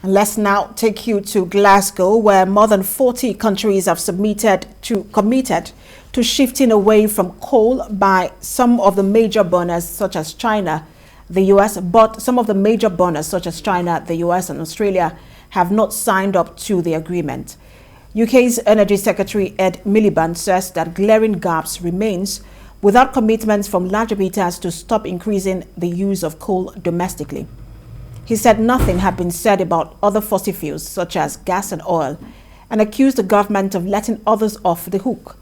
Let's now take you to Glasgow, where more than 40 countries have committed to shifting away from coal by some of the major burners such as China, the US, but some of the major burners such as China, the US and Australia have not signed up to the agreement. UK's Energy Secretary Ed Miliband says that glaring gaps remains without commitments from large emitters to stop increasing the use of coal domestically. He said nothing had been said about other fossil fuels such as gas and oil, and accused the government of letting others off the hook.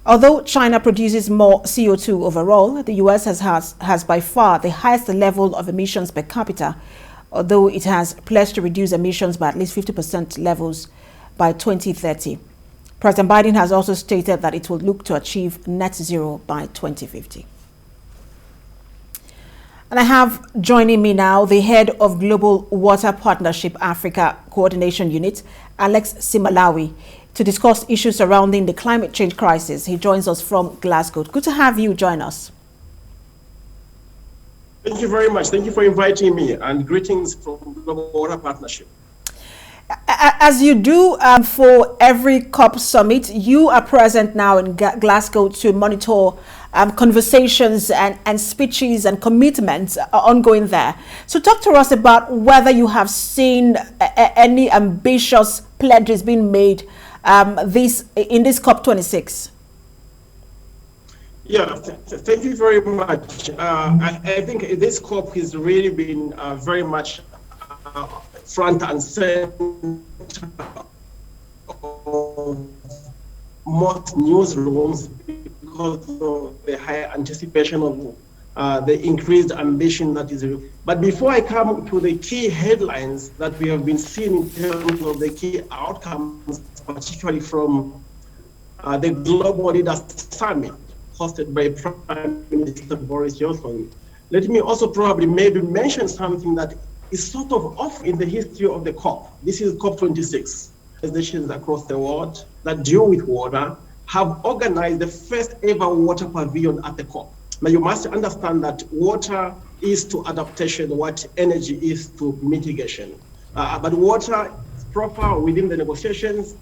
Although China produces more CO2 overall, the US has by far the highest level of emissions per capita, although it has pledged to reduce emissions by at least 50% levels by 2030. President Biden has also stated that it will look to achieve net zero by 2050. And I have joining me now the head of Global Water Partnership Africa Coordination Unit, Alex Simalabwi, to discuss issues surrounding the climate change crisis. He joins us from Glasgow. Good to have you join us. Thank you very much. Thank you for inviting me, and greetings from Global Water Partnership. As you do for every COP summit, you are present now in Glasgow to monitor conversations and speeches and commitments ongoing there. So talk to us about whether you have seen any ambitious pledges being made in this COP26. Yeah, thank you very much. I think this COP has really been very much front and center of most newsrooms because of the high anticipation of the increased ambition that is. But before I come to the key headlines that we have been seeing in terms of the key outcomes, particularly from the Global Leaders Summit hosted by Prime Minister Boris Johnson, let me also probably maybe mention something that is sort of off in the history of the COP. This is COP26. Nations across the world that deal with water have organized the first ever water pavilion at the COP. Now you must understand that water is to adaptation what energy is to mitigation. But water's profile within the negotiations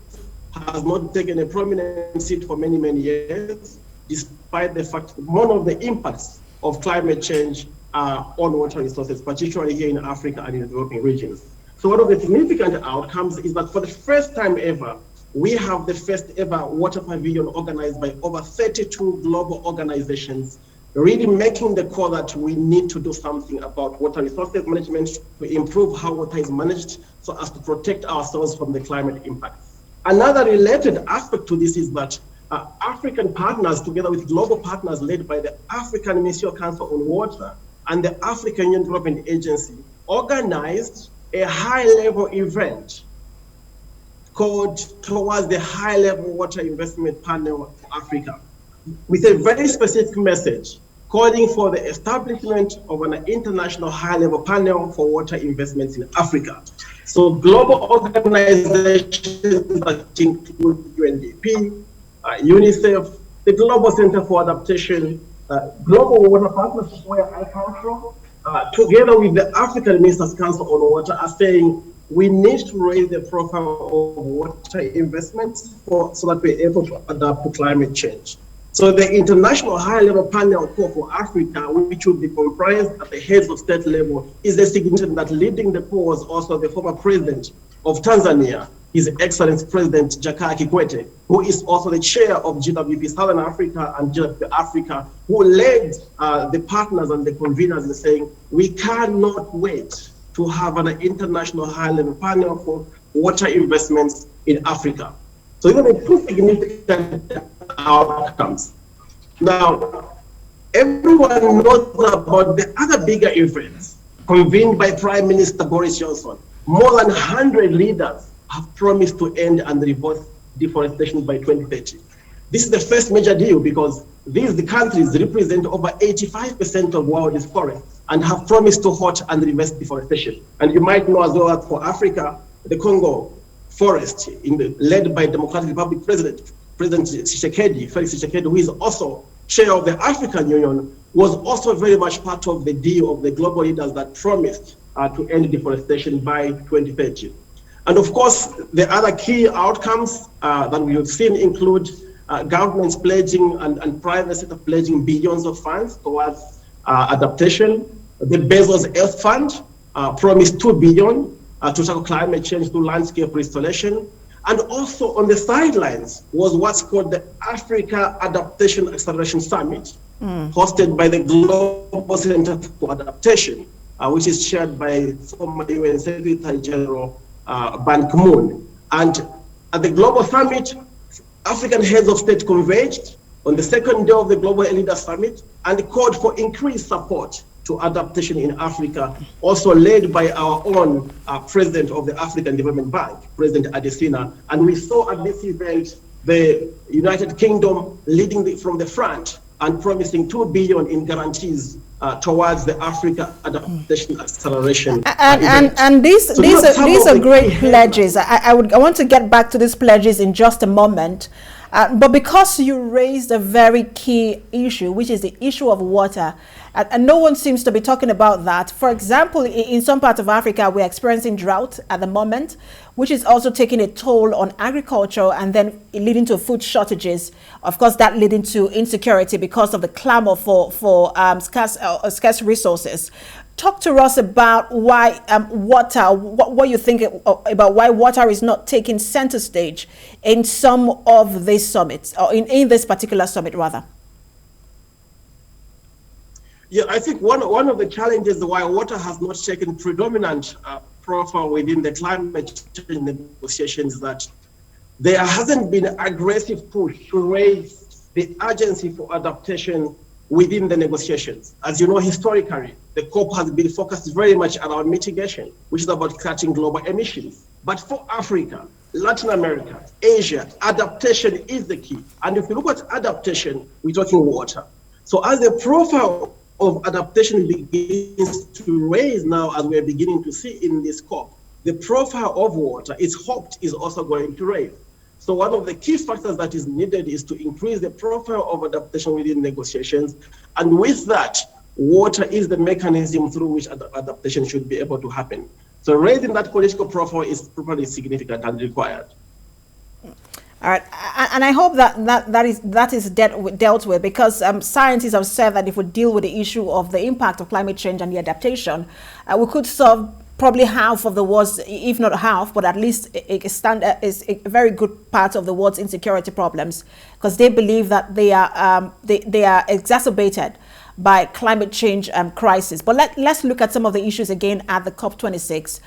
has not taken a prominent seat for many, many years, despite the fact that one of the impacts of climate change on water resources, particularly here in Africa and in the developing regions. So one of the significant outcomes is that for the first time ever, we have the first ever water pavilion organized by over 32 global organizations, really making the call that we need to do something about water resources management to improve how water is managed so as to protect ourselves from the climate impacts. Another related aspect to this is that African partners, together with global partners led by the African Ministerial Council on Water and the African Union Development Agency, organized a high-level event called Towards the High-Level Water Investment Panel for Africa, with a very specific message calling for the establishment of an international high-level panel for water investments in Africa. So global organizations that include UNDP, UNICEF, the Global Center for Adaptation, Global Water Partnership, where I come from, together with the African Ministers' Council on Water, are saying we need to raise the profile of water investments so that we're able to adapt to climate change. So the International High-Level Panel Call for Africa, which will be comprised at the heads of state level, is a significant that leading the call was also the former president of Tanzania, His Excellency President Jakaya Kikwete, who is also the chair of GWP Southern Africa and GWP Africa, who led the partners and the conveners in saying, we cannot wait to have an international high-level panel for water investments in Africa. So these are the two significant outcomes. Now, everyone knows about the other bigger events convened by Prime Minister Boris Johnson. More than 100 leaders have promised to end and reverse deforestation by 2030. This is the first major deal because these countries represent over 85% of world's forests and have promised to halt and reverse deforestation. And you might know as well that for Africa, the Congo forest, led by Democratic Republic President Felix Tshisekedi, who is also chair of the African Union, was also very much part of the deal of the global leaders that promised to end deforestation by 2030. And of course, the other key outcomes that we have seen include governments pledging and private sector pledging billions of funds towards adaptation. The Bezos Earth Fund promised $2 billion to tackle climate change through landscape restoration. And also on the sidelines was what's called the Africa Adaptation Acceleration Summit, hosted by the Global Center for Adaptation, which is chaired by former UN Secretary General Ban Ki-moon. And at the Global Summit, African heads of state converged on the second day of the Global Leaders Summit and called for increased support to adaptation in Africa, also led by our own president of the African Development Bank, President Adesina. And we saw at this event the United Kingdom leading from the front and promising $2 billion in guarantees towards the Africa Adaptation Acceleration. And these are great pledges. I want to get back to these pledges in just a moment. But because you raised a very key issue, which is the issue of water, and no one seems to be talking about that. For example, in some parts of Africa, we're experiencing drought at the moment, which is also taking a toll on agriculture and then leading to food shortages. Of course, that leading to insecurity because of the clamor for scarce resources. Talk to us about why water, what you think about why water is not taking center stage in some of these summits, or in this particular summit, rather. Yeah, I think one of the challenges why water has not taken predominant profile within the climate change negotiations is that there hasn't been an aggressive push to raise the urgency for adaptation within the negotiations. As you know, historically, the COP has been focused very much around mitigation, which is about cutting global emissions. But for Africa, Latin America, Asia, adaptation is the key. And if you look at adaptation, we're talking water. So as the profile of adaptation begins to raise now, as we're beginning to see in this COP, the profile of water, it's hoped, is also going to raise. So one of the key factors that is needed is to increase the profile of adaptation within negotiations. And with that, water is the mechanism through which adaptation should be able to happen. So raising that political profile is probably significant and required. All right, and I hope that is dealt with, because scientists have said that if we deal with the issue of the impact of climate change and the adaptation, we could solve probably half of the world's, if not half, but at least a very good part of the world's insecurity problems, because they believe that they are exacerbated by climate change crisis. But let's look at some of the issues again at the COP26.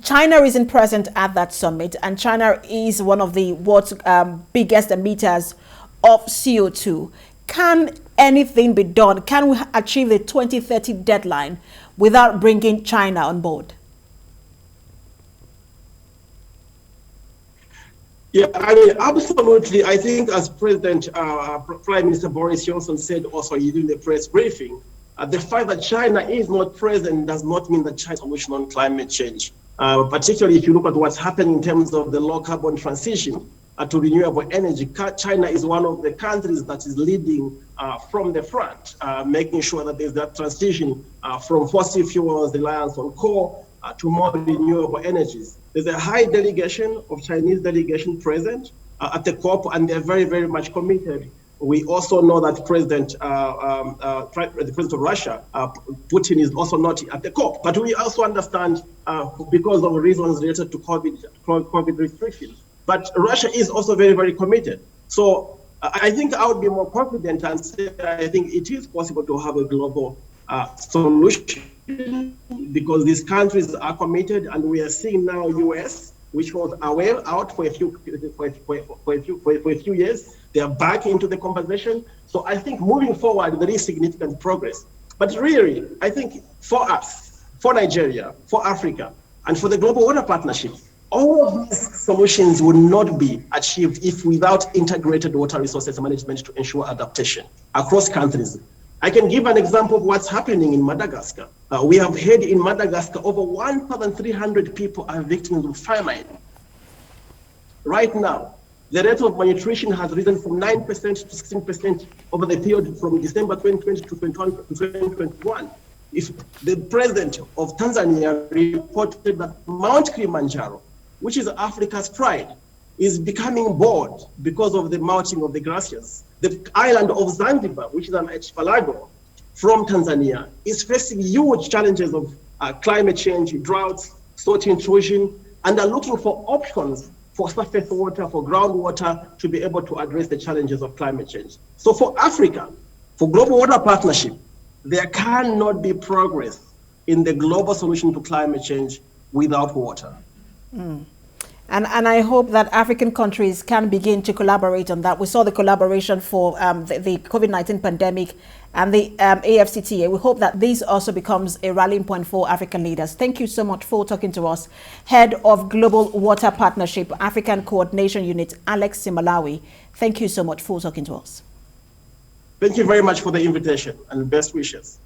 China isn't present at that summit, and China is one of the world's biggest emitters of CO2. Can anything be done? Can we achieve the 2030 deadline without bringing China on board? Yeah, I mean, absolutely. I think as President, Prime Minister Boris Johnson said also during the press briefing, the fact that China is not present does not mean that China is a solution on climate change. Particularly if you look at what's happening in terms of the low carbon transition to renewable energy, China is one of the countries that is leading from the front, making sure that there's that transition from fossil fuels, reliance on coal, to more renewable energies. There's a high delegation of Chinese delegation present at the COP, and they're very, very much committed. We also know that the President of Russia, Putin, is also not at the COP. But we also understand because of reasons related to COVID restrictions. But Russia is also very, very committed. So I think I would be more confident and say I think it is possible to have a global solution, because these countries are committed, and we are seeing now US, which was aware out for a few years. They are back into the conversation. So I think moving forward, there is significant progress. But really, I think for us, for Nigeria, for Africa, and for the Global Water Partnership, all of these solutions would not be achieved if without integrated water resources management to ensure adaptation across countries. I can give an example of what's happening in Madagascar. We have heard in Madagascar over 1,300 people are victims of famine. Right now, the rate of malnutrition has risen from 9% to 16% over the period from December 2020 to 2021. if the president of Tanzania reported that Mount Kilimanjaro, which is Africa's pride, is becoming bored because of the melting of the glaciers. The island of Zanzibar, which is an archipelago from Tanzania, is facing huge challenges of climate change, droughts, salt intrusion, and are looking for options for surface water, for groundwater, to be able to address the challenges of climate change. So for Africa, for Global Water Partnership, there cannot be progress in the global solution to climate change without water. And I hope that African countries can begin to collaborate on that. We saw the collaboration for the COVID-19 pandemic and the AFCTA. We hope that this also becomes a rallying point for African leaders. Thank you so much for talking to us. Head of Global Water Partnership, African Coordination Unit, Alex Simalabwi. Thank you so much for talking to us. Thank you very much for the invitation and best wishes.